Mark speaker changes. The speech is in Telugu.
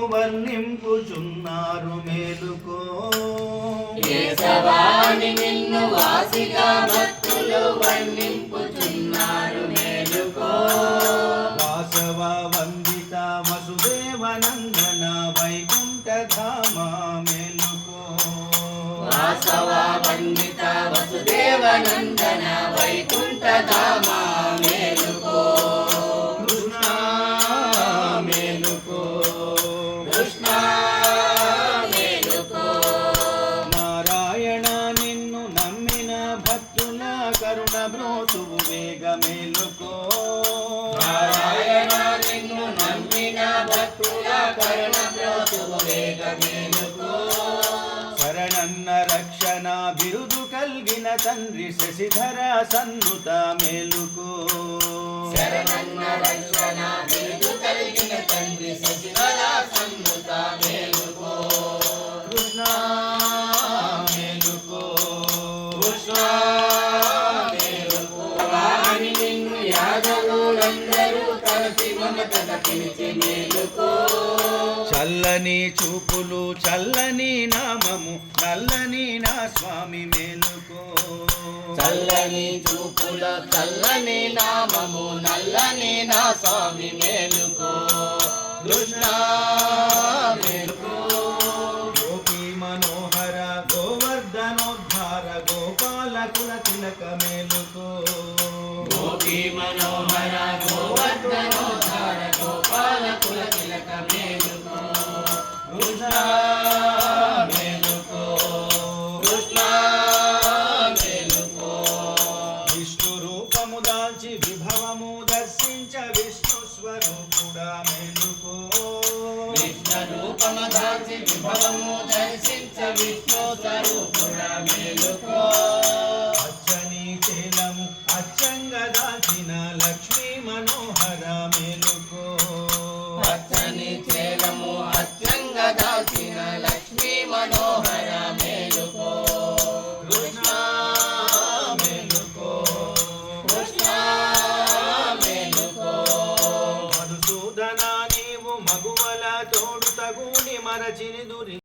Speaker 1: వర్ణింపుచున్నారు మేలుకో.
Speaker 2: కేశవాని నిన్ను వాసిగా భక్తులు వర్ణింపుచున్నారు మేలుకో.
Speaker 1: వాసవ వందిత వసుదేవ నందన వైకుంఠ ధామ మేలుకో.
Speaker 2: వాసవ వందిత వసుదేవ నందన వైకుంఠ ధామ మేలుకో.
Speaker 1: కృష్ణ మేలుకో.
Speaker 2: కృష్ణ మేలుకో.
Speaker 1: నారాయణ నిన్ను నమ్మిన భక్తుల కరుణ బ్రోతువు వేగ మేలుకో.
Speaker 2: నారాయణ నిన్ను నమ్మిన భక్తుల కరుణ బ్రోతువు వేగ మేలుకో.
Speaker 1: శరణన్న రక్షణ బిరుదు కల్గిన తండ్రి శశిధర సన్నుత మేలుకో.
Speaker 2: శరణన్న రక్షణ బిరుదు కలిగిన తండ్రి శశిధర సన్నుత మేలుకో.
Speaker 1: కృష్ణ మేలుకో.
Speaker 2: కృష్ణ మేలుకో. వాని నిన్ను యాదవులందరూ కలిసి మమతగ పిలిచి మేలుకో.
Speaker 1: చల్లని చూపులు చల్లని నామము నల్లని నా స్వామి మేలుకో.
Speaker 2: చల్లని చూపుల చల్లని నామము నల్లని నా స్వామి మేలుకో. కృష్ణ మేలుకో.
Speaker 1: గోపీ మనోహర గోవర్ధనోద్ధార గోపాలకుల తిలక మేలుకో.
Speaker 2: గోపీ మనోహర గోవర్ధనోద్ధార గోపాలకుల తిలక మేలుకో. కృష్ణ మేలుకో. కృష్ణ మేలుకో.
Speaker 1: విష్ణు రూపము దాల్చి విభవము దర్శించ విష్ణు స్వరూపుడా మేలుకో.
Speaker 2: విష్ణు రూపము దాల్చి విభవము దర్శించ విష్ణు స్వరూపుడ మేలుకో.
Speaker 1: అచ్చని చేలము అచ్చంగా దాల్చిన లక్ష్మీ మనోహర మేలుకో.
Speaker 2: పచ్చని చేలము అచ్చంగ దాల్చిన లక్ష్మీ మనోహర మేలుకో.
Speaker 1: కృష్ణ మేలుకో.
Speaker 2: కృష్ణ మేలుకో.
Speaker 1: మధుసూదన నీవు మగువల తోడు తగుని మరచిని దురి